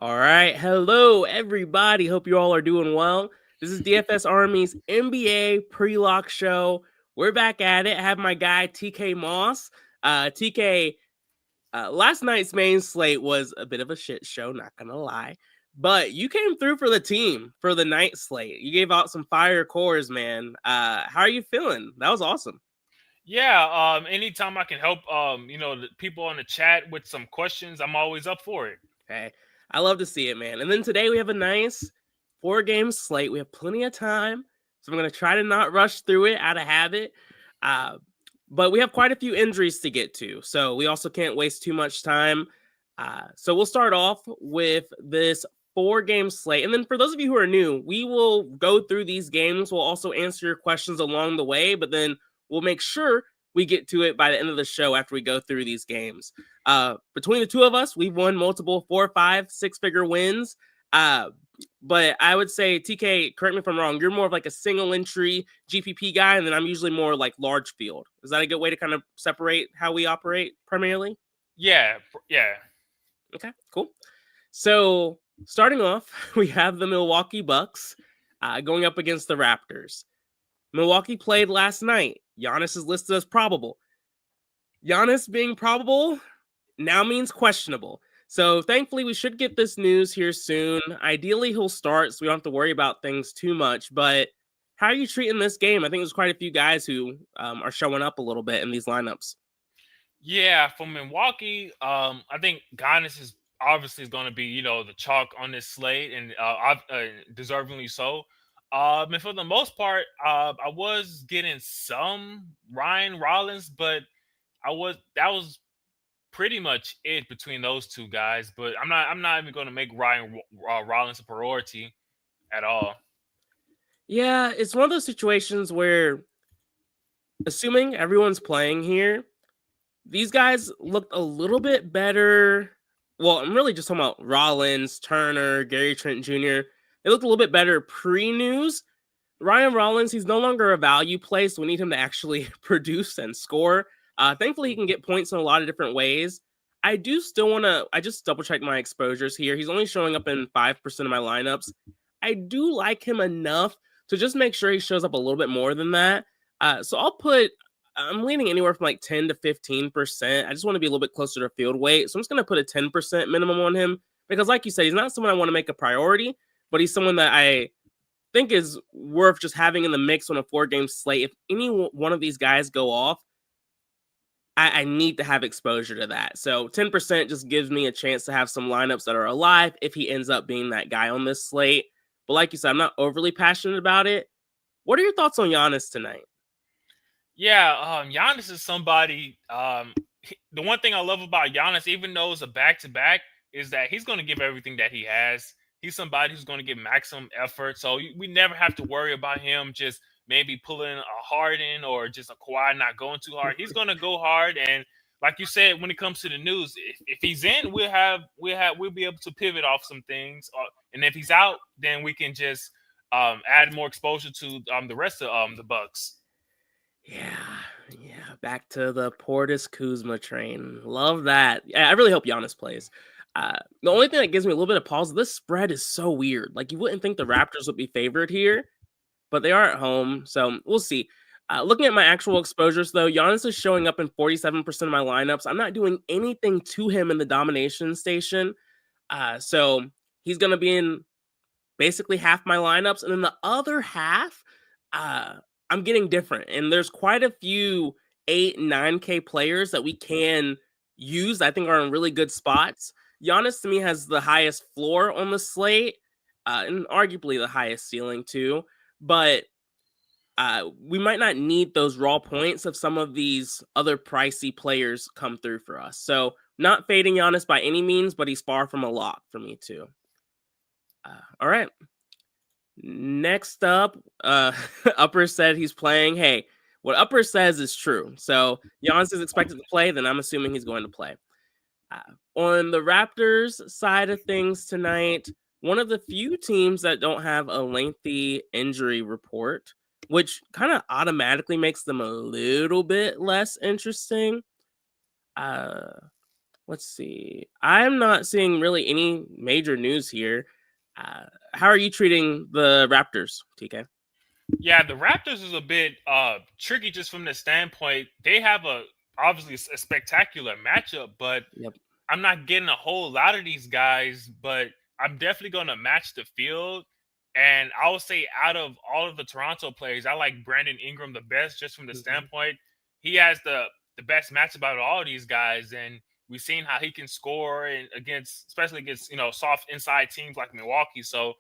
All right. Hello, everybody. Hope you all are doing well. This is DFS Army's NBA pre-lock show. We're back at it. I have my guy, TK Moss. TK, last night's main slate was a bit of a shit show, not going to lie. But you came through for the team for the night slate. You gave out some fire cores, man. How are you feeling? That was awesome. Yeah, anytime I can help, the people on the chat with some questions, I'm always up for it. Okay. I love to see it, man. And then today we have a nice 4 game slate. We have plenty of time. So I'm going to try to not rush through it out of habit. Uh, but we have quite a few injuries to get to. So we also can't waste too much time. So we'll start off with this 4 game slate. And then for those of you who are new, we will go through these games. We'll also answer your questions along the way, but then we'll make sure we get to it by the end of the show after we go through these games. Between the two of us, we've won multiple 4, 5, 6-figure wins. But I would say, TK, correct me if I'm wrong, you're more of like a single entry GPP guy, and then I'm usually more like large field. Is that a good way to kind of separate how we operate primarily? Yeah. Okay, cool. So starting off, we have the Milwaukee Bucks going up against the Raptors. Milwaukee played last night. Giannis is listed as probable. Giannis being probable now means questionable. So thankfully, we should get this news here soon. Ideally, he'll start, so we don't have to worry about things too much. But how are you treating this game? I think there's quite a few guys who are showing up a little bit in these lineups. Yeah, for Milwaukee, I think Giannis is obviously is going to be, the chalk on this slate, and deservingly so. And for the most part, I was getting some Ryan Rollins, but that was pretty much it between those two guys. But I'm not even going to make Ryan Rollins a priority at all. Yeah, it's one of those situations where, assuming everyone's playing here, these guys looked a little bit better. Well, I'm really just talking about Rollins, Turner, Gary Trent Jr. They looked a little bit better pre-news. Ryan Rollins, he's no longer a value play, so we need him to actually produce and score. Thankfully, he can get points in a lot of different ways. I do still want to, I just double check my exposures here. He's only showing up in 5% of my lineups. I do like him enough to just make sure he shows up a little bit more than that. So I'm leaning anywhere from like 10 to 15%. I just want to be a little bit closer to field weight. So I'm just going to put a 10% minimum on him because, like you said, he's not someone I want to make a priority, but he's someone that I think is worth just having in the mix on a 4 game slate. If any one of these guys go off, I need to have exposure to that. So 10% just gives me a chance to have some lineups that are alive if he ends up being that guy on this slate. But like you said, I'm not overly passionate about it. What are your thoughts on Giannis tonight? Yeah, Giannis is somebody. The one thing I love about Giannis, even though it's a back to back, is that he's going to give everything that he has. He's somebody who's going to give maximum effort, so we never have to worry about him just maybe pulling a Harden or just a Kawhi not going too hard. He's going to go hard, and like you said, when it comes to the news, if he's in, we'll be able to pivot off some things, and if he's out, then we can just add more exposure to the rest of the Bucks. Yeah. Back to the Portis Kuzma train. Love that. I really hope Giannis plays. The only thing that gives me a little bit of pause, this spread is so weird. Like, you wouldn't think the Raptors would be favored here, but they are at home, so we'll see. Looking at my actual exposures, though, Giannis is showing up in 47% of my lineups. I'm not doing anything to him in the domination station. So he's going to be in basically half my lineups. And then the other half, I'm getting different. And there's quite a few 8, 9K players that we can use, I think are in really good spots. Giannis, to me, has the highest floor on the slate, and arguably the highest ceiling, too. But we might not need those raw points if some of these other pricey players come through for us. So, not fading Giannis by any means, but he's far from a lock for me, too. All right. Next up, Upper said he's playing. Hey, what Upper says is true. So Giannis is expected to play, then I'm assuming he's going to play. On the Raptors side of things tonight, one of the few teams that don't have a lengthy injury report, which kind of automatically makes them a little bit less interesting. Let's see. I'm not seeing really any major news here. How are you treating the Raptors, TK? Yeah, the Raptors is a bit tricky just from the standpoint they have a obviously a spectacular matchup, but Yep. I'm not getting a whole lot of these guys, but I'm definitely going to match the field. And I would say out of all of the Toronto players, I like Brandon Ingram the best, just from the Hmm. standpoint he has the best matchup out of all these guys, and we've seen how he can score and against, especially against soft inside teams like Milwaukee. So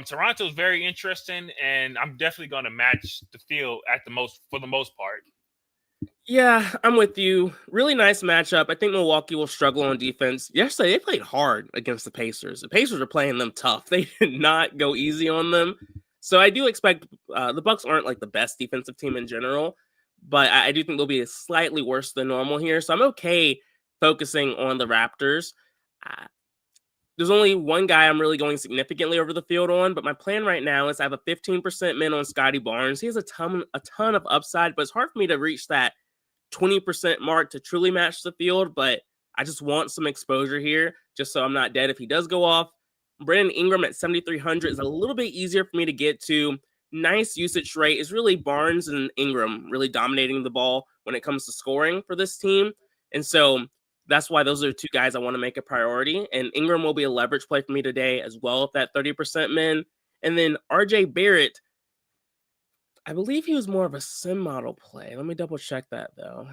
Toronto is very interesting, and I'm definitely going to match the field at the most for the most part. Yeah, I'm with you. Really nice matchup. I think Milwaukee will struggle on defense. Yesterday, they played hard against the Pacers. The Pacers are playing them tough. They did not go easy on them. So I do expect the Bucks aren't like the best defensive team in general, but I do think they'll be slightly worse than normal here. So I'm okay focusing on the Raptors. Uh, there's only one guy I'm really going significantly over the field on, but my plan right now is I have a 15% min on Scotty Barnes. He has a ton of upside, but it's hard for me to reach that 20% mark to truly match the field, but I just want some exposure here just so I'm not dead if he does go off. Brandon Ingram at 7,300 is a little bit easier for me to get to. Nice usage rate is really Barnes and Ingram really dominating the ball when it comes to scoring for this team. And so that's why those are two guys I want to make a priority. And Ingram will be a leverage play for me today as well, at that 30% min. And then RJ Barrett, I believe he was more of a sim model play. Let me double check that though.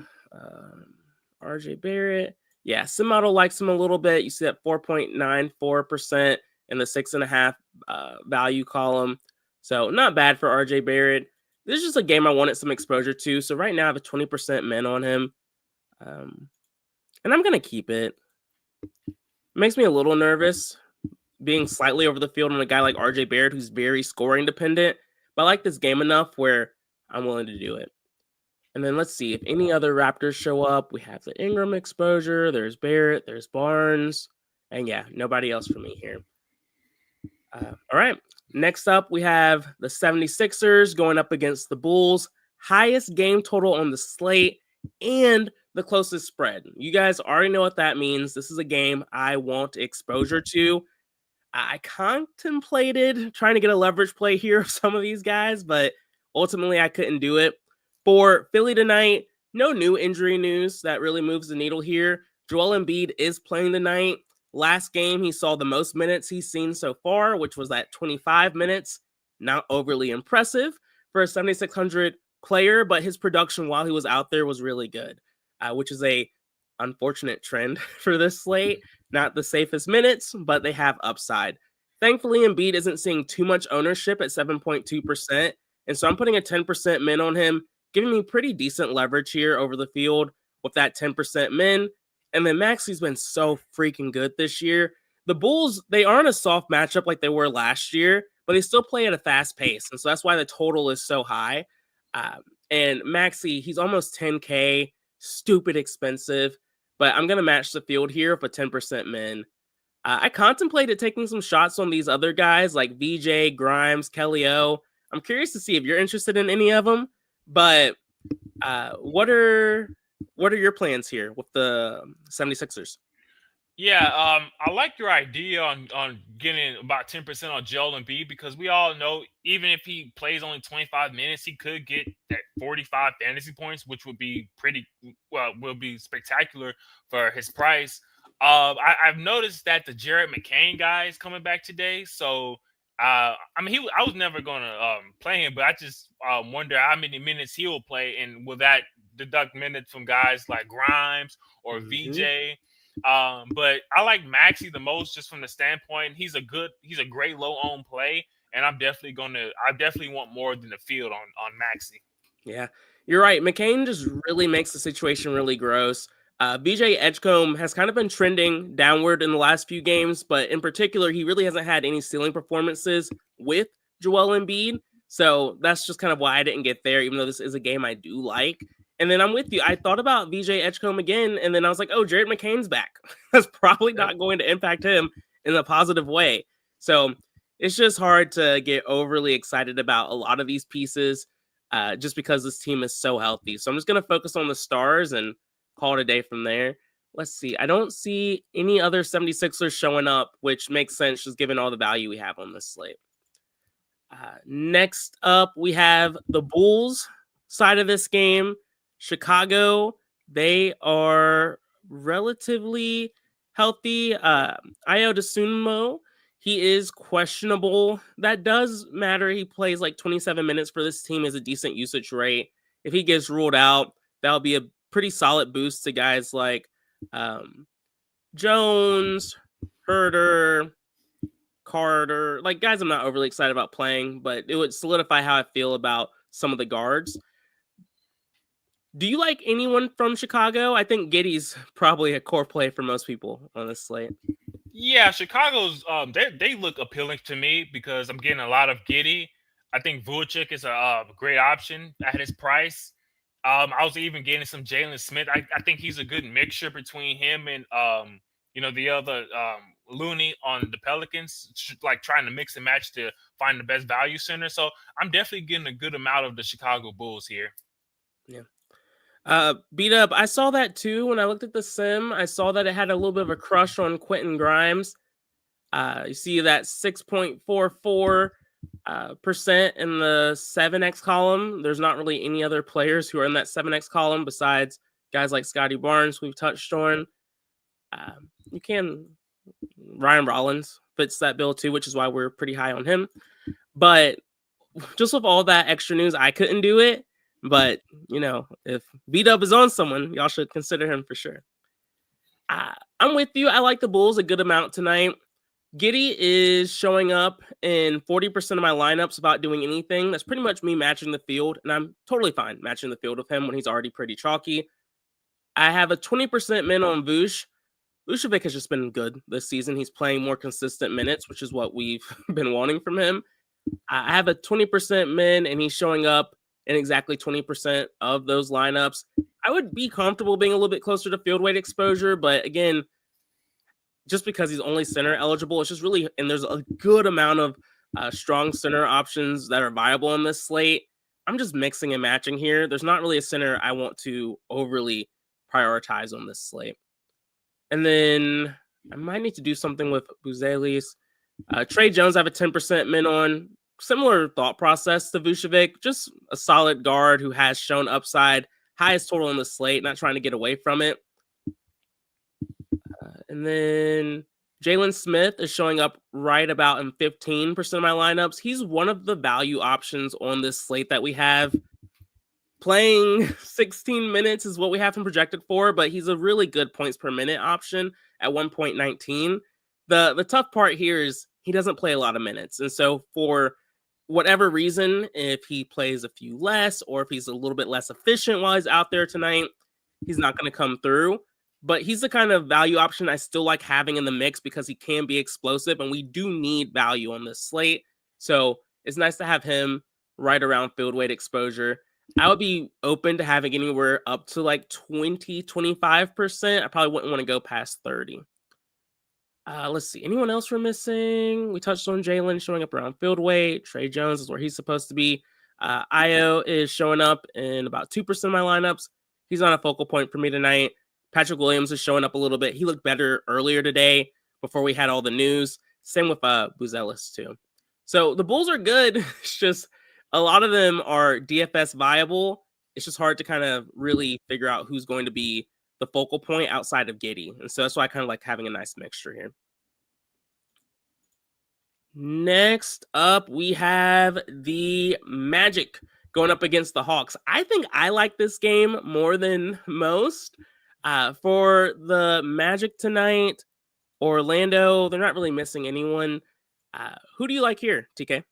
RJ Barrett. Yeah, sim model likes him a little bit. You see that 4.94% in the 6.5 value column. So not bad for RJ Barrett. This is just a game I wanted some exposure to. So right now I have a 20% min on him. And I'm going to keep it. It makes me a little nervous being slightly over the field on a guy like RJ Barrett, who's very scoring dependent. But I like this game enough where I'm willing to do it. And then let's see if any other Raptors show up. We have the Ingram exposure. There's Barrett. There's Barnes. And yeah, nobody else for me here. All right. Next up, we have the 76ers going up against the Bulls. Highest game total on the slate and the closest spread. You guys already know what that means. This is a game I want exposure to. I contemplated trying to get a leverage play here of some of these guys, but ultimately I couldn't do it. For Philly tonight, no new injury news that really moves the needle here. Joel Embiid is playing tonight. Last game, he saw the most minutes he's seen so far, which was at 25 minutes. Not overly impressive for a 7,600 player, but his production while he was out there was really good, which is a unfortunate trend for this slate. Not the safest minutes, but they have upside. Thankfully, Embiid isn't seeing too much ownership at 7.2%. And so I'm putting a 10% min on him, giving me pretty decent leverage here over the field with that 10% min. And then Maxi's been so freaking good this year. The Bulls, they aren't a soft matchup like they were last year, but they still play at a fast pace. And so that's why the total is so high. And Maxi, he's almost 10K, stupid expensive, but I'm going to match the field here with a 10% min. I contemplated taking some shots on these other guys like VJ, Grimes, Kelly O. I'm curious to see if you're interested in any of them, but what are your plans here with the 76ers? Yeah, I like your idea on getting about 10% on Joel Embiid, because we all know even if he plays only 25 minutes, he could get that 45 fantasy points, which would be will be spectacular for his price. I've noticed that the Jared McCain guy is coming back today, so I mean, I was never gonna play him, but I just wonder how many minutes he will play, and will that deduct minutes from guys like Grimes or Mhm. VJ? But I like Maxi the most, just from the standpoint he's a great low owned play, and I definitely want more than the field on Maxi. Yeah, you're right. McCain just really makes the situation really gross. BJ Edgecombe has kind of been trending downward in the last few games, but in particular, he really hasn't had any ceiling performances with Joel Embiid. So that's just kind of why I didn't get there, even though this is a game I do like. And then I'm with you. I thought about BJ Edgecombe again, and then I was like, oh, Jared McCain's back. That's probably Yep. not going to impact him in a positive way. So it's just hard to get overly excited about a lot of these pieces just because this team is so healthy. So I'm just going to focus on the stars and call it a day from there. let's see. I don't see any other 76ers showing up, which makes sense just given all the value we have on this slate. Next up, we have the Bulls side of this game. Chicago, they are relatively healthy. Ayo Dosunmu, he is questionable. That does matter. He plays like 27 minutes for this team, is a decent usage rate. If he gets ruled out, that'll be a pretty solid boost to guys like Jones, Herder, Carter, like guys I'm not overly excited about playing, but it would solidify how I feel about some of the guards. Do you like anyone from Chicago? I think Giddey's probably a core play for most people on this slate. Yeah, Chicago's they look appealing to me because I'm getting a lot of Giddy. I think Vucic is a great option at his price. I was even getting some Jalen Smith. I think he's a good mixture between him and the other Looney on the Pelicans, like trying to mix and match to find the best value center. So I'm definitely getting a good amount of the Chicago Bulls here. Yeah. Beat up. I saw that too when I looked at the sim. I saw that it had a little bit of a crush on Quentin Grimes. You see that 6.44% in the 7x column. There's not really any other players who are in that 7x column besides guys like Scotty Barnes we've touched on. Ryan Rollins fits that bill too, which is why we're pretty high on him. But just with all that extra news, I couldn't do it. But, if B-Dub is on someone, y'all should consider him for sure. I'm with you. I like the Bulls a good amount tonight. Giddey is showing up in 40% of my lineups without doing anything. That's pretty much me matching the field, and I'm totally fine matching the field with him when he's already pretty chalky. I have a 20% min on Vuce. Vucevic has just been good this season. He's playing more consistent minutes, which is what we've been wanting from him. I have a 20% min, and he's showing up in exactly 20% of those lineups. I would be comfortable being a little bit closer to field weight exposure, but again, just because he's only center eligible, it's just really, and there's a good amount of strong center options that are viable on this slate. I'm just mixing and matching here. There's not really a center I want to overly prioritize on this slate. And then I might need to do something with Buzelis. Trey Jones, I have a 10% min on. Similar thought process to Vucevic, just a solid guard who has shown upside, highest total on the slate, not trying to get away from it. And then Jalen Smith is showing up right about in 15% of my lineups. He's one of the value options on this slate that we have. Playing 16 minutes is what we have him projected for, but he's a really good points per minute option at 1.19. The tough part here is he doesn't play a lot of minutes. And so for whatever reason, if he plays a few less or if he's a little bit less efficient while he's out there tonight, he's not going to come through. But he's the kind of value option I still like having in the mix because he can be explosive, and we do need value on this slate. So it's nice to have him right around field weight exposure. I would be open to having anywhere up to like 20, 25%. I probably wouldn't want to go past 30. Let's see. Anyone else we're missing? We touched on Jalen showing up around field weight. Trey Jones is where he's supposed to be. Ayo is showing up in about 2% of my lineups. He's not a focal point for me tonight. Patrick Williams is showing up a little bit. He looked better earlier today before we had all the news. Same with Buzelis too. So the Bulls are good. It's just a lot of them are DFS viable. It's just hard to kind of really figure out who's going to be the focal point outside of Giddey. And so that's why I kind of like having a nice mixture here. Next up, we have the Magic going up against the Hawks. I think I like this game more than most. For the Magic tonight, Orlando, they're not really missing anyone. Who do you like here, TK?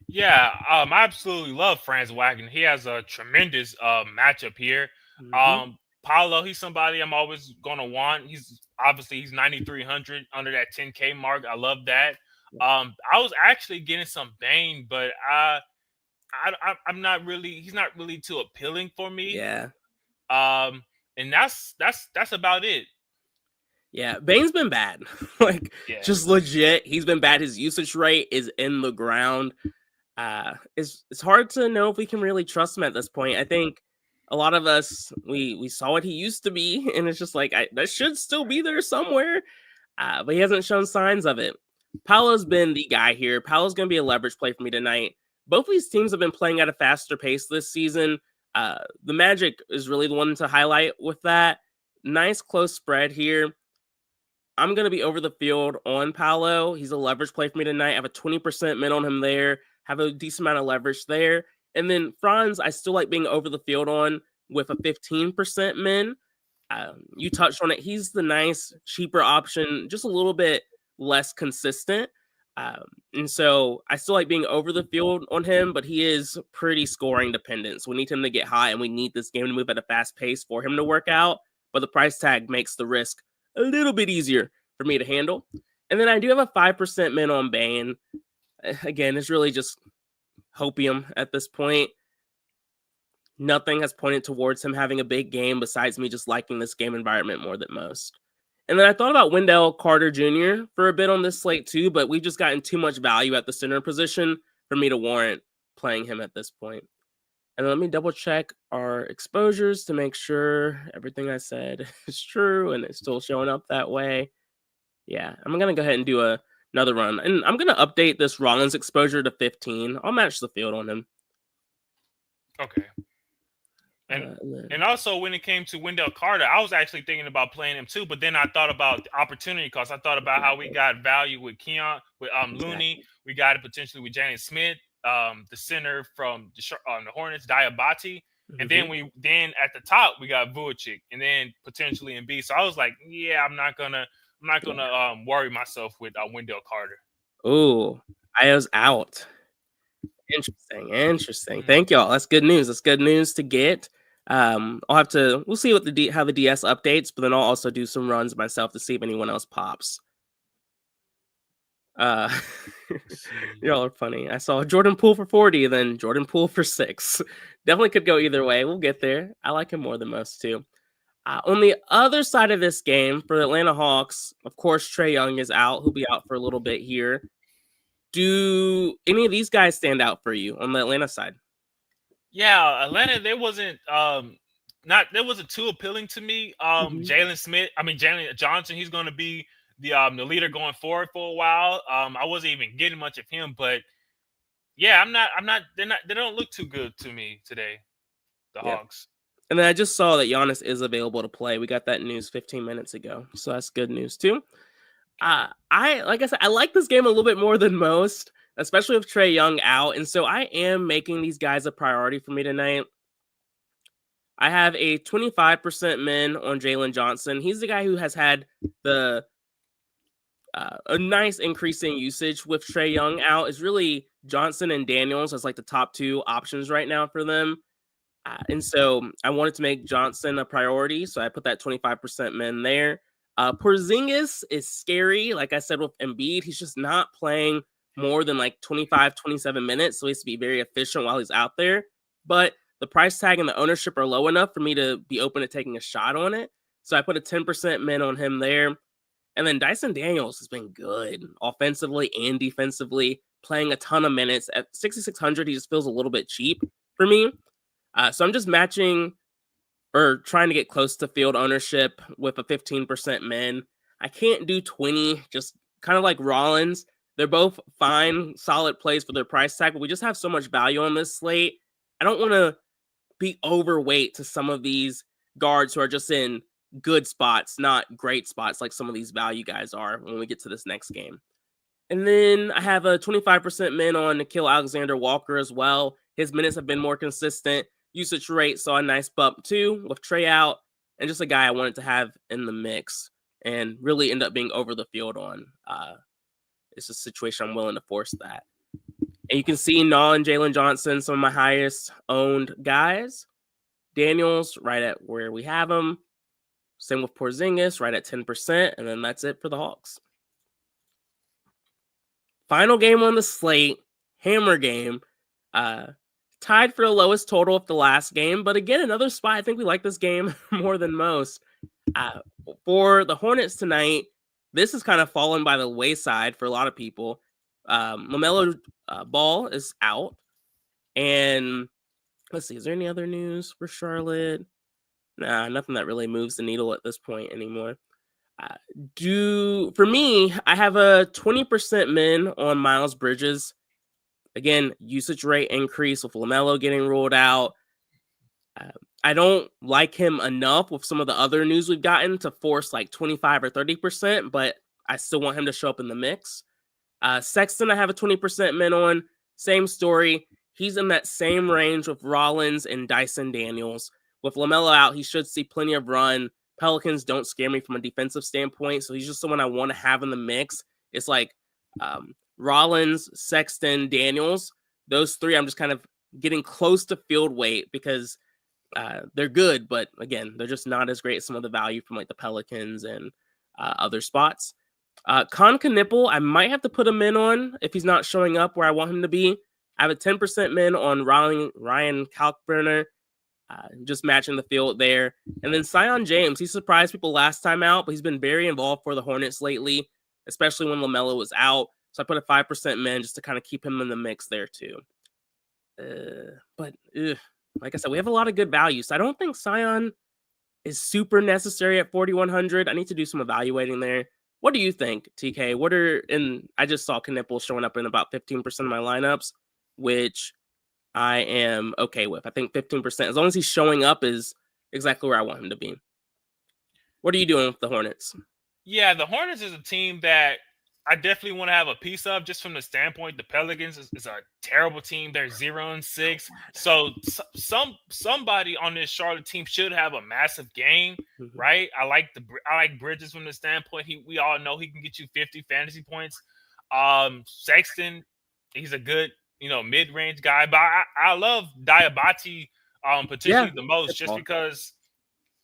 Yeah, I absolutely love Franz Wagner. He has a tremendous matchup here. Mm-hmm. Paolo, he's somebody I'm always gonna want. He's 9,300 under that 10K mark. I love that. I was actually getting some Bane, but I'm not really. He's not really too appealing for me. Yeah. And that's about it. Yeah, Bane's been bad. Just legit. He's been bad. His usage rate is in the ground. It's hard to know if we can really trust him at this point. I think a lot of us, we saw what he used to be, and it's just like, that should still be there somewhere, but he hasn't shown signs of it. Paolo's been the guy here. Paolo's going to be a leverage play for me tonight. Both of these teams have been playing at a faster pace this season. The Magic is really the one to highlight with that. Nice close spread here. I'm going to be over the field on Paolo. He's a leverage play for me tonight. I have a 20% min on him there. Have a decent amount of leverage there. And then Franz, I still like being over the field on with a 15% min. You touched on it. He's the nice, cheaper option, just a little bit less consistent. And so I still like being over the field on him, but he is pretty scoring dependent. So we need him to get high, and we need this game to move at a fast pace for him to work out. But the price tag makes the risk a little bit easier for me to handle. And then I do have a 5% min on Bane. Again, it's really just hopium at this point. Nothing has pointed towards him having a big game besides me just liking this game environment more than most. And then I thought about Wendell Carter Jr. for a bit on this slate too, but we've just gotten too much value at the center position for me to warrant playing him at this point. And let me double check our exposures to make sure everything I said is true and it's still showing up that way. Yeah, I'm going to go ahead and do another run. And I'm going to update this Rollins exposure to 15. I'll match the field on him. Okay. And also when it came to Wendell Carter, I was actually thinking about playing him too, but then I thought about the opportunity cost. I thought about how we got value with Keon, with Looney. We got it potentially with Jalen Smith, the center from the Hornets, Diabate. And then at the top we got Vucic, and then potentially Embiid. So I was like, yeah, I'm not gonna worry myself with Wendell Carter. Oh, I was out. Interesting. Thank y'all. That's good news. That's good news to get. We'll see what how the DS updates, but then I'll also do some runs myself to see if anyone else pops. Y'all are funny. I saw Jordan Poole for 40, then Jordan Poole for 6. Definitely could go either way. We'll get there. I like him more than most too. On the other side of this game for the Atlanta Hawks, of course, Trae Young is out. He'll be out for a little bit here. Do any of these guys stand out for you on the Atlanta side? Yeah, Atlanta, there wasn't too appealing to me. Jalen Johnson, he's going to be the leader going forward for a while. I wasn't even getting much of him, but yeah, they don't look too good to me today, the Hawks. And then I just saw that Giannis is available to play. We got that news 15 minutes ago, so that's good news too. Like I said, I like this game a little bit more than most, especially with Trae Young out. And so I am making these guys a priority for me tonight. I have a 25% min on Jalen Johnson. He's the guy who has had a nice increasing usage with Trae Young out. Is really Johnson and Daniels as like the top two options right now for them. And so I wanted to make Johnson a priority. So I put that 25% min there. Porzingis is scary. Like I said, with Embiid, he's just not playing more than like 25, 27 minutes. So he has to be very efficient while he's out there. But the price tag and the ownership are low enough for me to be open to taking a shot on it. So I put a 10% min on him there. And then Dyson Daniels has been good offensively and defensively, playing a ton of minutes. At 6,600, he just feels a little bit cheap for me. So I'm just matching or trying to get close to field ownership with a 15% min. I can't do 20, just kind of like Rollins. They're both fine, solid plays for their price tag, but we just have so much value on this slate. I don't want to be overweight to some of these guards who are just in good spots, not great spots like some of these value guys are when we get to this next game. And then I have a 25% min on Nickeil Alexander-Walker as well. His minutes have been more consistent. Usage rate saw a nice bump too with Trae out, and just a guy I wanted to have in the mix and really end up being over the field on. It's a situation I'm willing to force that. And you can see Naw and Jalen Johnson, some of my highest owned guys. Daniels right at where we have him. Same with Porzingis right at 10%, and then that's it for the Hawks. Final game on the slate, hammer game. Tied for the lowest total of the last game, but again, another spot. I think we like this game more than most. For the Hornets tonight, this has kind of fallen by the wayside for a lot of people. LaMelo Ball is out, and Let's see. Is there any other news for Charlotte? Nah, nothing that really moves the needle at this point anymore. For me, I have a 20% min on Miles Bridges. Again, usage rate increase with LaMelo getting ruled out. I don't like him enough with some of the other news we've gotten to force like 25 or 30%, but I still want him to show up in the mix. Sexton, I have a 20% min on. Same story. He's in that same range with Rollins and Dyson Daniels. With LaMelo out, he should see plenty of run. Pelicans don't scare me from a defensive standpoint, so he's just someone I want to have in the mix. It's like Rollins, Sexton, Daniels. Those three, I'm just kind of getting close to field weight because they're good, but again, they're just not as great as some of the value from like the Pelicans and other spots. Con Knipple, I might have to put him in on if he's not showing up where I want him to be. I have a 10% min on Ryan Kalkbrenner, just matching the field there. And then Zion James, he surprised people last time out, but he's been very involved for the Hornets lately, especially when LaMelo was out. So I put a 5% min just to kind of keep him in the mix there too. But like I said, we have a lot of good values. So I don't think Zion is super necessary at 4,100. I need to do some evaluating there. What do you think, TK? I just saw Knipple showing up in about 15% of my lineups, which I am okay with. I think 15%, as long as he's showing up, is exactly where I want him to be. What are you doing with the Hornets? Yeah, the Hornets is a team that I definitely want to have a piece of, just from the standpoint. The Pelicans is a terrible team. They're 0-6. So somebody on this Charlotte team should have a massive game, right? I like Bridges from the standpoint. We all know he can get you 50 fantasy points. Sexton, he's a good mid-range guy, but I love Diabate potentially the most, just because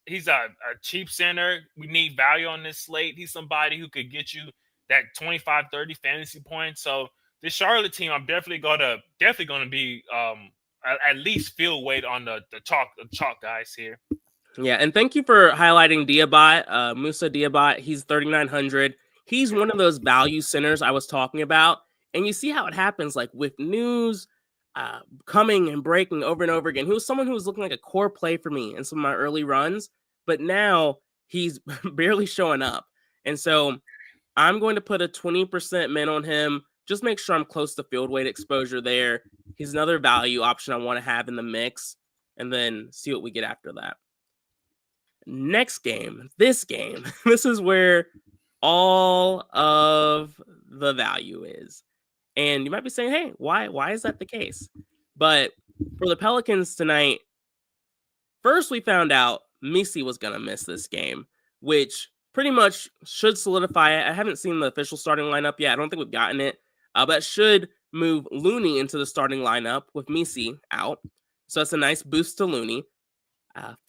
he's a cheap center. We need value on this slate. He's somebody who could get you that 25, 30 fantasy points. So this Charlotte team, I'm definitely gonna be at least field weight on the chalk guys here. Yeah, and thank you for highlighting Diabate, Musa Diabate. He's 3,900. He's one of those value centers I was talking about. And you see how it happens, like with news coming and breaking over and over again. He was someone who was looking like a core play for me in some of my early runs, but now he's barely showing up. And so I'm going to put a 20% min on him. Just make sure I'm close to field weight exposure there. He's another value option I want to have in the mix, and then see what we get after that. Next game, this is where all of the value is. And you might be saying, hey, why is that the case? But for the Pelicans tonight, first we found out Misi was going to miss this game, which pretty much should solidify it. I haven't seen the official starting lineup yet. I don't think we've gotten it. But should move Looney into the starting lineup with Misi out. So that's a nice boost to Looney.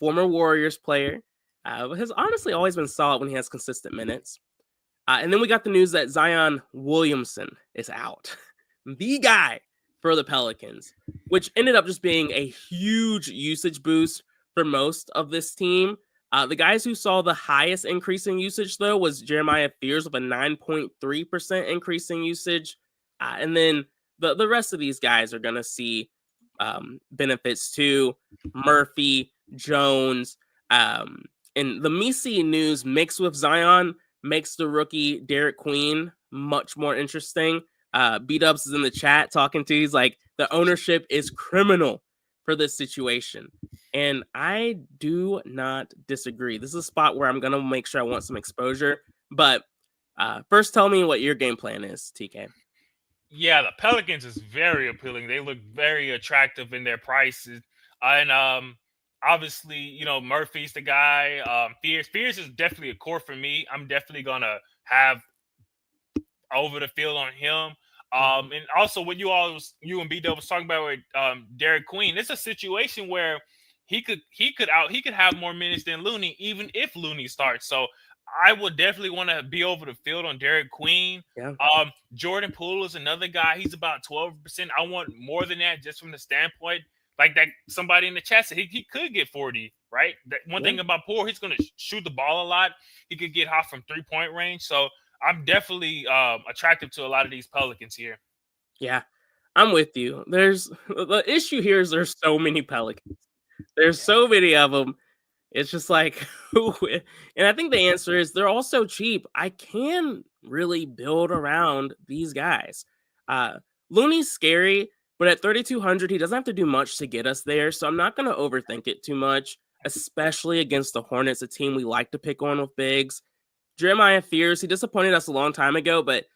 Former Warriors player. Has honestly always been solid when he has consistent minutes. And then we got the news that Zion Williamson is out. The guy for the Pelicans, which ended up just being a huge usage boost for most of this team. The guys who saw the highest increase in usage, though, was Jeremiah Fears with a 9.3% increase in usage. And then the rest of these guys are going to see benefits too. Murphy, Jones, and the Misi news mixed with Zion makes the rookie Derek Queen much more interesting. B-Dubs is in the chat talking to. He's like, the ownership is criminal for this situation. And I do not disagree. This is a spot where I'm going to make sure I want some exposure. But first, tell me what your game plan is, TK. Yeah, the Pelicans is very appealing. They look very attractive in their prices. And obviously, Murphy's the guy. Fears is definitely a core for me. I'm definitely going to have over the field on him. And also what you and B-Dub was talking about with Derek Queen, it's a situation where he could have more minutes than Looney, even if Looney starts. So I would definitely want to be over the field on Derek Queen. Yeah. Jordan Poole is another guy. He's about 12%. I want more than that, just from the standpoint, like that somebody in the chat said he could get 40, right? One thing about Poole, he's going to shoot the ball a lot. He could get hot from 3-point range. So I'm definitely attractive to a lot of these Pelicans here. Yeah. I'm with you. The issue here is there's so many Pelicans. There's so many of them. It's just like, and I think the answer is they're all so cheap. I can really build around these guys. Uh, Looney's scary, but at 3,200, he doesn't have to do much to get us there. So I'm not going to overthink it too much, especially against the Hornets, a team we like to pick on with bigs. Jeremiah Fears, he disappointed us a long time ago, but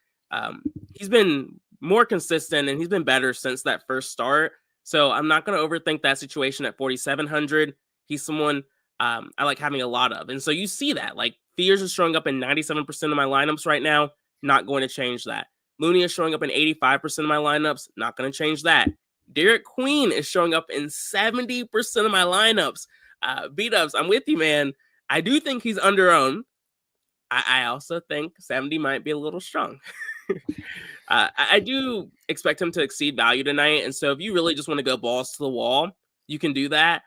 he's been more consistent and he's been better since that first start. So I'm not going to overthink that situation at 4,700. He's someone I like having a lot of. And so you see that. Like Fears is showing up in 97% of my lineups right now. Not going to change that. Looney is showing up in 85% of my lineups. Not going to change that. Derek Queen is showing up in 70% of my lineups. B-dubs, I'm with you, man. I do think he's under-owned. I also think 70 might be a little strong. I do expect him to exceed value tonight. And so if you really just want to go balls to the wall, you can do that.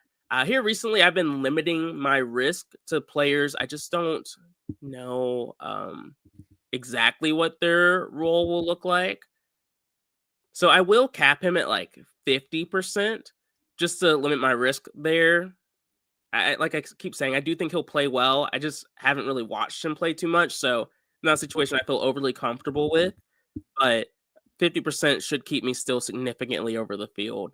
Here recently, I've been limiting my risk to players. I just don't know exactly what their role will look like. So I will cap him at like 50% just to limit my risk there. Like I keep saying, I do think he'll play well. I just haven't really watched him play too much. So not a situation I feel overly comfortable with. But 50% should keep me still significantly over the field.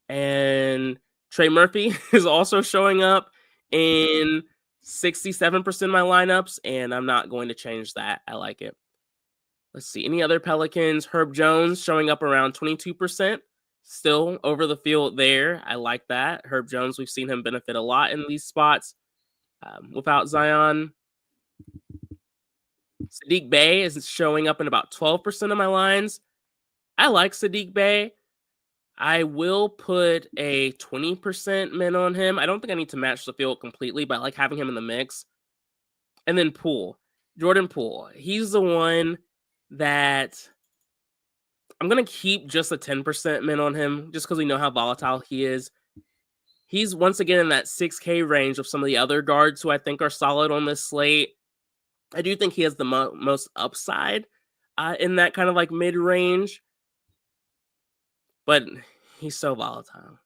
And Trey Murphy is also showing up in 67% of my lineups, and I'm not going to change that. I like it. Let's see. Any other Pelicans? Herb Jones showing up around 22%. Still over the field there. I like that. Herb Jones, we've seen him benefit a lot in these spots without Zion. Sadiq Bey is showing up in about 12% of my lines. I like Sadiq Bey. I will put a 20% min on him. I don't think I need to match the field completely, but I like having him in the mix. And then Poole, Jordan Poole. He's the one that I'm going to keep just a 10% min on him just because we know how volatile he is. He's once again in that 6K range of some of the other guards who I think are solid on this slate. I do think he has the most upside in that kind of like mid-range. But he's so volatile.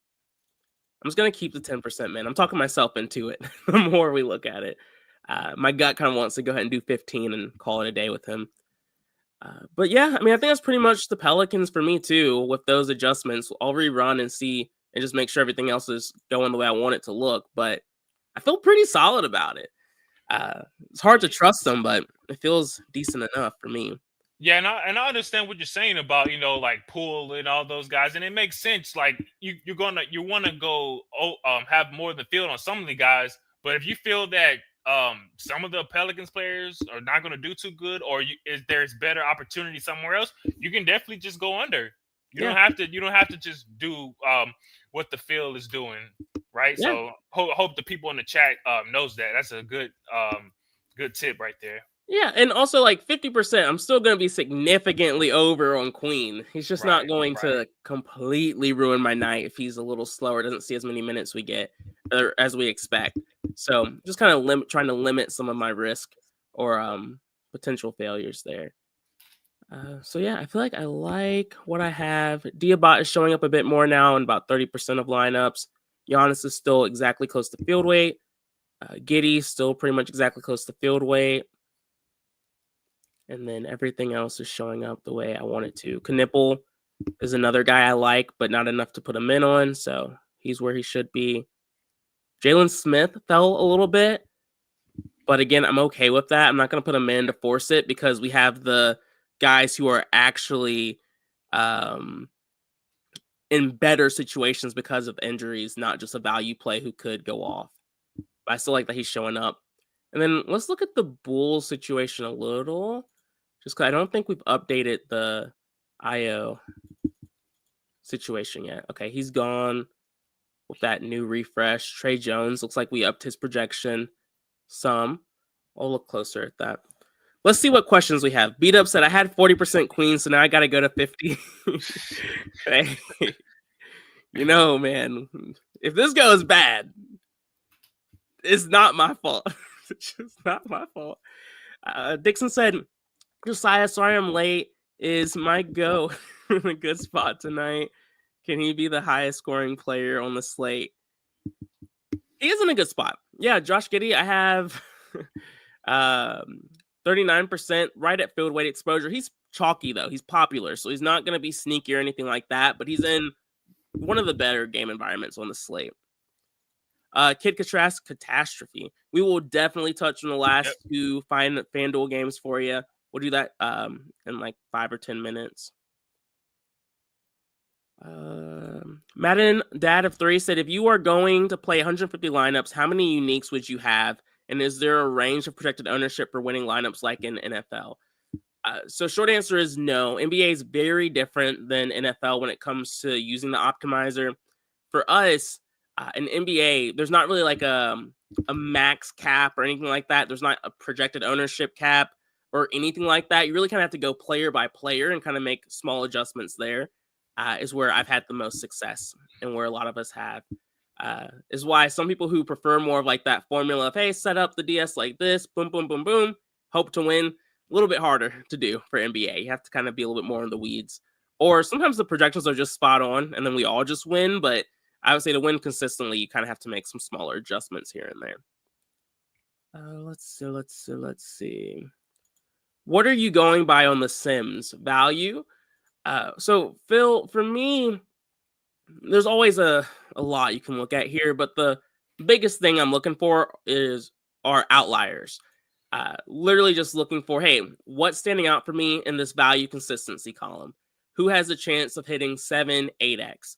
I'm just going to keep the 10%, man. I'm talking myself into it the more we look at it. My gut kind of wants to go ahead and do 15 and call it a day with him. But yeah, I mean, I think that's pretty much the Pelicans for me too. With those adjustments, I'll rerun and see and just make sure everything else is going the way I want it to look. But I feel pretty solid about it. It's hard to trust them, but it feels decent enough for me. Yeah, and I understand what you're saying about, like Poole and all those guys, and it makes sense. Like you want to go have more of the field on some of the guys, but if you feel that some of the Pelicans players are not going to do too good, or there's better opportunity somewhere else, you can definitely just go under. You don't have to just do what the field is doing, right? Yeah. So hope the people in the chat knows that. That's a good tip right there. Yeah, and also like 50%, I'm still going to be significantly over on Queen. He's just not going to completely ruin my night if he's a little slower, doesn't see as many minutes we get or as we expect. So just kind of trying to limit some of my risk or potential failures there. So yeah, I feel like I like what I have. Diabot is showing up a bit more now in about 30% of lineups. Giannis is still exactly close to field weight. Giddey still pretty much exactly close to field weight. And then everything else is showing up the way I want it to. Knipple is another guy I like, but not enough to put him in on. So he's where he should be. Jalen Smith fell a little bit. But again, I'm okay with that. I'm not going to put him in to force it because we have the guys who are actually in better situations because of injuries, not just a value play who could go off. But I still like that he's showing up. And then let's look at the Bulls situation a little. Just because I don't think we've updated the IO situation yet. Okay, he's gone with that new refresh. Trey Jones, looks like we upped his projection some. I'll look closer at that. Let's see what questions we have. Beat Up said, I had 40% Queen, so now I got to go to 50. Hey, man, if this goes bad, it's not my fault. It's just not my fault. Dixon said, Josiah, sorry I'm late. Is Mike Go in a good spot tonight? Can he be the highest scoring player on the slate? He is in a good spot. Yeah, Josh Giddey, I have 39% right at field weight exposure. He's chalky, though. He's popular, so he's not going to be sneaky or anything like that, but he's in one of the better game environments on the slate. Kid Catastrophe. We will definitely touch on the last two FanDuel games for you. We'll do that in like 5 or 10 minutes. Madden Dad of 3 said, if you are going to play 150 lineups, how many uniques would you have? And is there a range of projected ownership for winning lineups like in NFL? So short answer is no. NBA is very different than NFL when it comes to using the optimizer. For us, in NBA, there's not really like a max cap or anything like that. There's not a projected ownership cap or anything like that. You really kind of have to go player by player and kind of make small adjustments there. Is where I've had the most success and where a lot of us have. Is why some people who prefer more of like that formula of, hey, set up the DS like this, boom, boom, boom, boom, hope to win, a little bit harder to do for NBA. You have to kind of be a little bit more in the weeds. Or sometimes the projections are just spot on and then we all just win. But I would say to win consistently, you kind of have to make some smaller adjustments here and there. Let's see. What are you going by on the Sims? Value? So Phil, for me, there's always a lot you can look at here, but the biggest thing I'm looking for are outliers. Literally just looking for, hey, what's standing out for me in this value consistency column? Who has a chance of hitting 7, 8x?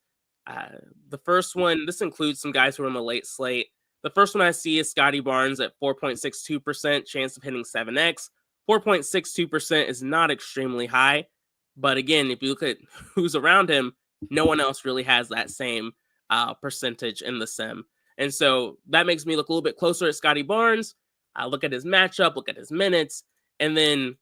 The first one, this includes some guys who are on the late slate. The first one I see is Scotty Barnes at 4.62% chance of hitting 7x. 4.62% is not extremely high. But again, if you look at who's around him, no one else really has that same percentage in the sim. And so that makes me look a little bit closer at Scotty Barnes. Look at his matchup, look at his minutes, and then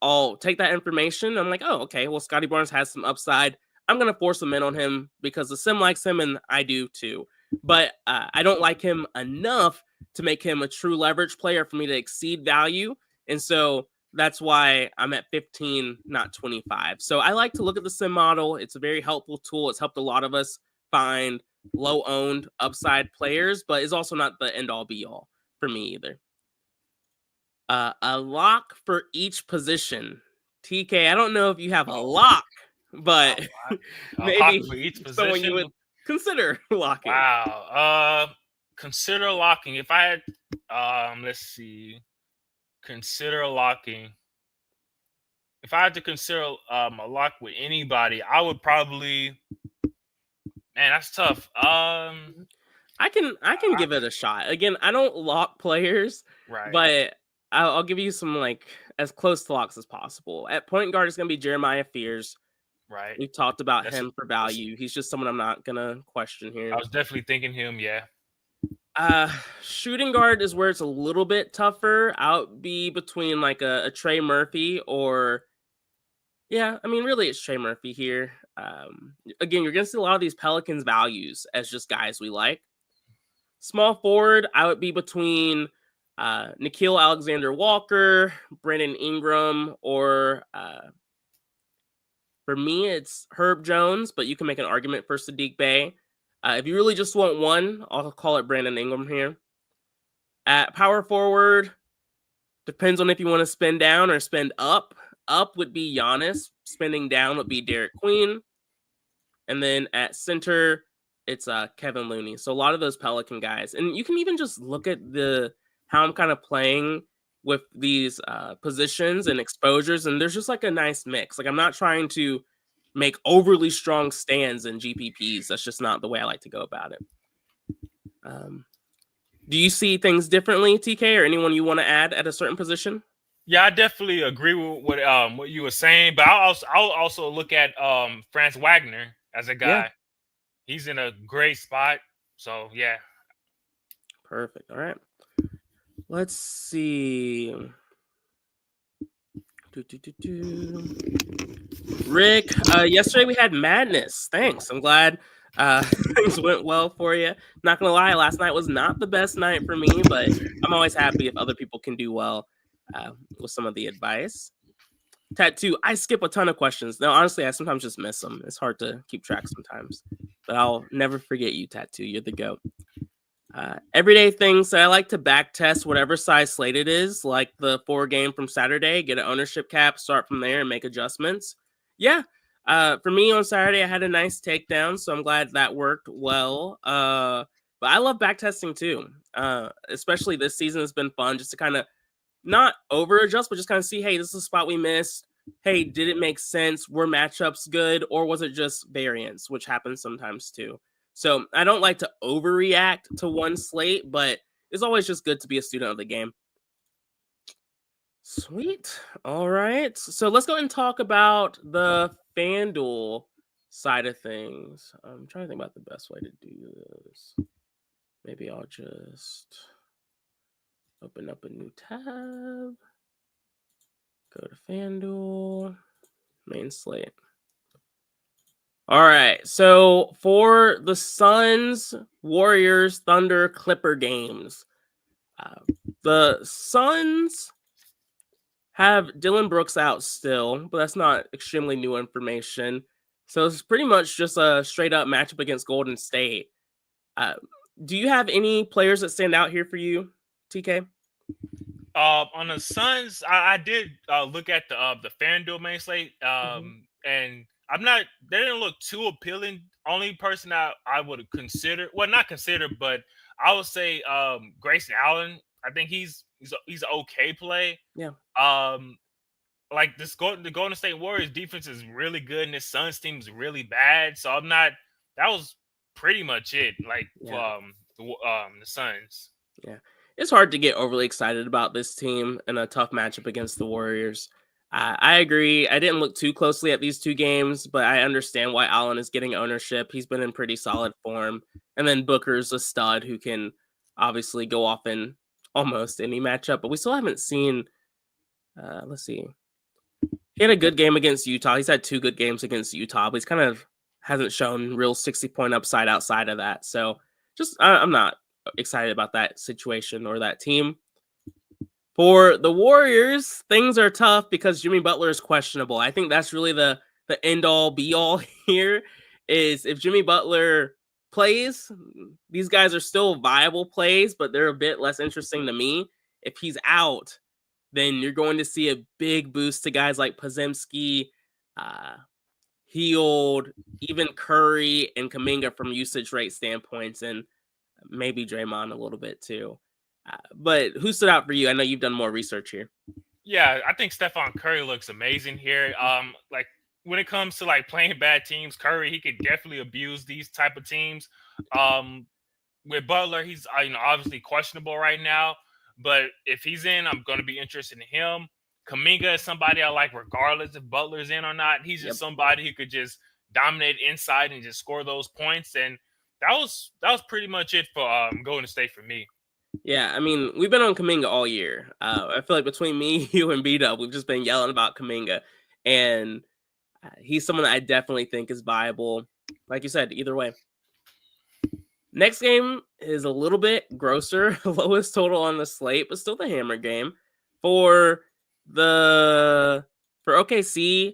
I'll take that information. I'm like, oh, okay, well, Scotty Barnes has some upside. I'm going to force him in on him because the sim likes him and I do too. But I don't like him enough to make him a true leverage player for me to exceed value. And so that's why I'm at 15, not 25. So I like to look at the sim model. It's a very helpful tool. It's helped a lot of us find low-owned upside players, but it's also not the end-all be-all for me either. A lock for each position. TK, I don't know if you have a lock, but maybe for each position. Someone you would consider locking. Wow. Consider locking. If I had, let's see. Consider locking. If I had to consider a lock with anybody, I would probably. Man, that's tough. I can give it a shot. Again, I don't lock players, right? But I'll give you some like as close to locks as possible. At point guard, it's gonna be Jeremiah Fears. Right. We've talked about him for value. He's just someone I'm not gonna question here. I was definitely thinking him. Yeah. Shooting guard is where it's a little bit tougher. I'll be between like a Trey Murphy or, yeah, I mean, really it's Trey Murphy here. Again, you're going to see a lot of these Pelicans values as just guys we like. Small forward, I would be between Nickeil Alexander-Walker, Brandon Ingram, or for me, it's Herb Jones, but you can make an argument for Sadiq Bey. If you really just want one, I'll call it Brandon Ingram here. At power forward, depends on if you want to spend down or spend up. Up would be Giannis. Spending down would be Derek Queen. And then at center, it's Kevin Looney. So a lot of those Pelican guys. And you can even just look at how I'm kind of playing with these positions and exposures. And there's just like a nice mix. Like I'm not trying to make overly strong stands in GPPs. That's just not the way I like to go about it. Do you see things differently, TK, or anyone you want to add at a certain position? Yeah, I definitely agree with what you were saying, but I'll also look at Franz Wagner as a guy. Yeah. He's in a great spot. So yeah. Perfect. All right. Let's see. Rick, yesterday we had madness. Thanks. I'm glad things went well for you. Not gonna lie, last night was not the best night for me, but I'm always happy if other people can do well with some of the advice. Tattoo, I skip a ton of questions. Now, honestly, I sometimes just miss them. It's hard to keep track sometimes. But I'll never forget you, Tattoo. You're the GOAT. Everyday things that I like to back test whatever size slate it is, like the 4 game from Saturday, get an ownership cap, start from there and make adjustments. Yeah. For me on Saturday, I had a nice takedown, so I'm glad that worked well. But I love back testing too. Especially this season has been fun just to kind of not over adjust, but just kind of see, hey, this is a spot we missed. Hey, did it make sense? Were matchups good, or was it just variance, which happens sometimes too? So I don't like to overreact to one slate, but it's always just good to be a student of the game. Sweet. All right. So let's go ahead and talk about the FanDuel side of things. I'm trying to think about the best way to do this. Maybe I'll just open up a new tab. Go to FanDuel, main slate. All right. So for the Suns, Warriors, Thunder, Clipper games, the Suns have Dylan Brooks out still, but that's not extremely new information. So it's pretty much just a straight up matchup against Golden State. Do you have any players that stand out here for you, TK? On the Suns, I did look at the FanDuel main slate, and I'm not. They didn't look too appealing. Only person I would consider, well, not consider, but I would say Grayson Allen. I think he's an okay play. Yeah. Like the Golden State Warriors defense is really good, and this Suns team is really bad. So I'm not. That was pretty much it. Like the Suns. Yeah. It's hard to get overly excited about this team in a tough matchup against the Warriors. I agree. I didn't look too closely at these 2 games, but I understand why Allen is getting ownership. He's been in pretty solid form. And then Booker's a stud who can obviously go off in almost any matchup, but we still haven't seen. Let's see. He had a good game against Utah. He's had 2 good games against Utah, but he's kind of hasn't shown real 60-point upside outside of that. So just I'm not excited about that situation or that team. For the Warriors, things are tough because Jimmy Butler is questionable. I think that's really the end all be all here is if Jimmy Butler plays, these guys are still viable plays, but they're a bit less interesting to me. If he's out, then you're going to see a big boost to guys like Podziemski, Hield, even Curry and Kuminga from usage rate standpoints, and maybe Draymond a little bit too. But who stood out for you? I know you've done more research here. Yeah, I think Stephon Curry looks amazing here. Like when it comes to like playing bad teams, Curry, he could definitely abuse these type of teams. With Butler, he's obviously questionable right now, but if he's in, I'm going to be interested in him. Kuminga is somebody I like regardless if Butler's in or not. He's just somebody who could just dominate inside and just score those points. And that was pretty much it for Golden State for me. Yeah, I mean, we've been on Kuminga all year. I feel like between me, you, and B-Dub, we've just been yelling about Kuminga. And he's someone that I definitely think is viable. Like you said, either way. Next game is a little bit grosser, lowest total on the slate, but still the hammer game. For OKC,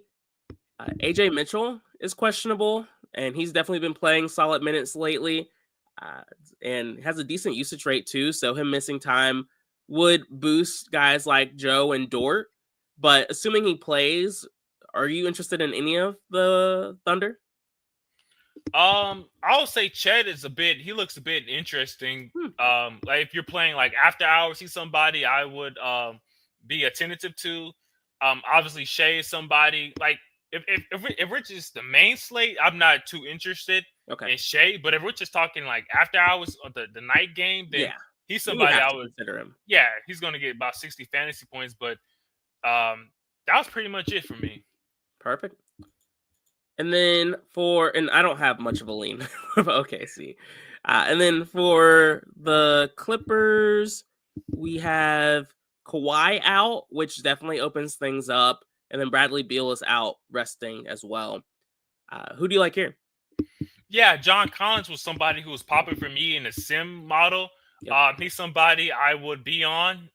AJ Mitchell is questionable, and he's definitely been playing solid minutes lately. And has a decent usage rate too, so him missing time would boost guys like Joe and Dort. But assuming he plays, are you interested in any of the Thunder? I would say Chet is he looks a bit interesting. Like if you're playing like after hours, he's somebody I would be attentive to. Obviously Shea is somebody like if we're just the main slate, I'm not too interested in Shea. But if we're just talking like after hours or the night game, then he's somebody I would consider him. Yeah, he's gonna get about 60 fantasy points, but that was pretty much it for me. Perfect. And then and I don't have much of a lean of OKC. And then for the Clippers, we have Kawhi out, which definitely opens things up. And then Bradley Beal is out resting as well. Who do you like here? Yeah, John Collins was somebody who was popping for me in the sim model. He's somebody I would be on.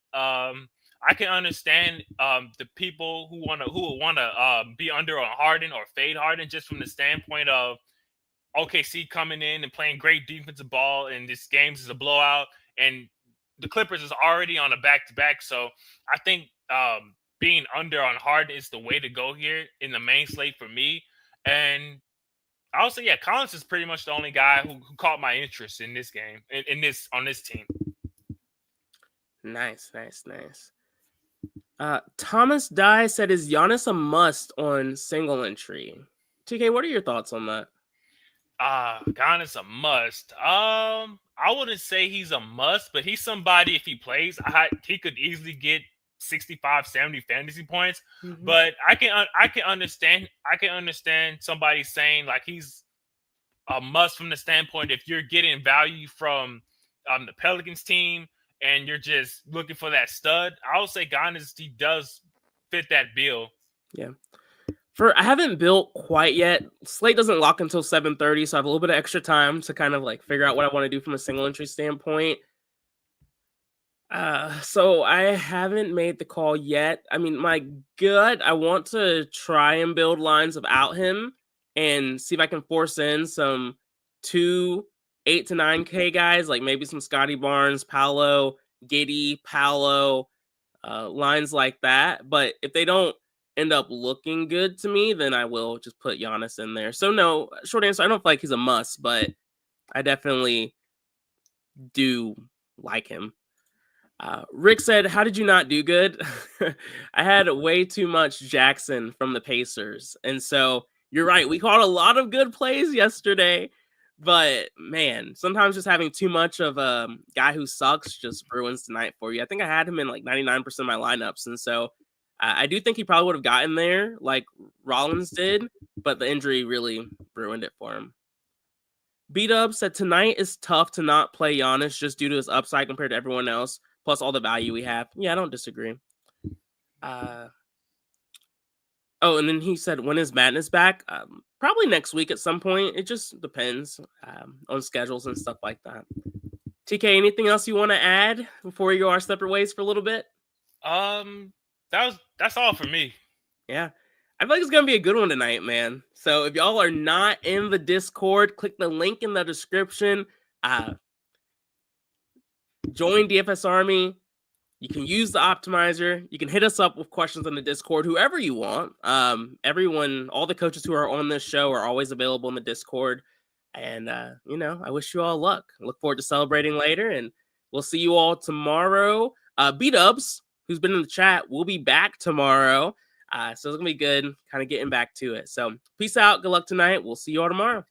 I can understand the people who wanna be under on Harden or fade Harden just from the standpoint of OKC coming in and playing great defensive ball, and this game is a blowout, and the Clippers is already on a back-to-back. So I think being under on Harden is the way to go here in the main slate for me. And I would say, yeah, Collins is pretty much the only guy who caught my interest in this game, on this team. Nice. Thomas Dye said, "Is Giannis a must on single entry?" TK, what are your thoughts on that? Giannis a must. I wouldn't say he's a must, but he's somebody, if he plays, he could easily get 65, 70 fantasy points. Mm-hmm. But I can understand somebody saying like he's a must from the standpoint if you're getting value from the Pelicans team and you're just looking for that stud. I would say Giannis, he does fit that bill. Yeah. I haven't built quite yet. Slate doesn't lock until 7:30, so I have a little bit of extra time to kind of like figure out what I want to do from a single entry standpoint. So I haven't made the call yet. I mean, my gut, I want to try and build lines without him and see if I can force in some 8 to 9K guys, like maybe some Scotty Barnes, Paolo, Giddey, Paolo, lines like that. But if they don't end up looking good to me, then I will just put Giannis in there. So no, short answer, I don't feel like he's a must, but I definitely do like him. Rick said, "How did you not do good?" I had way too much Jackson from the Pacers. And so you're right. We caught a lot of good plays yesterday. But man, sometimes just having too much of a guy who sucks just ruins the night for you. I think I had him in like 99% of my lineups. And so I do think he probably would have gotten there like Rollins did, but the injury really ruined it for him. B-Dub said, "Tonight is tough to not play Giannis just due to his upside compared to everyone else, plus all the value we have." Yeah, I don't disagree. And then he said, "When is Madness back?" Probably next week at some point. It just depends on schedules and stuff like that. TK, anything else you want to add before we go our separate ways for a little bit? That's all for me. Yeah. I feel like it's going to be a good one tonight, man. So if y'all are not in the Discord, click the link in the description. Join DFS Army. You can use the optimizer. You can hit us up with questions on the Discord, whoever you want. Everyone, all the coaches who are on this show are always available in the Discord. And, I wish you all luck. Look forward to celebrating later. And we'll see you all tomorrow. B-Dubs, who's been in the chat, will be back tomorrow. So it's going to be good kind of getting back to it. So peace out. Good luck tonight. We'll see you all tomorrow.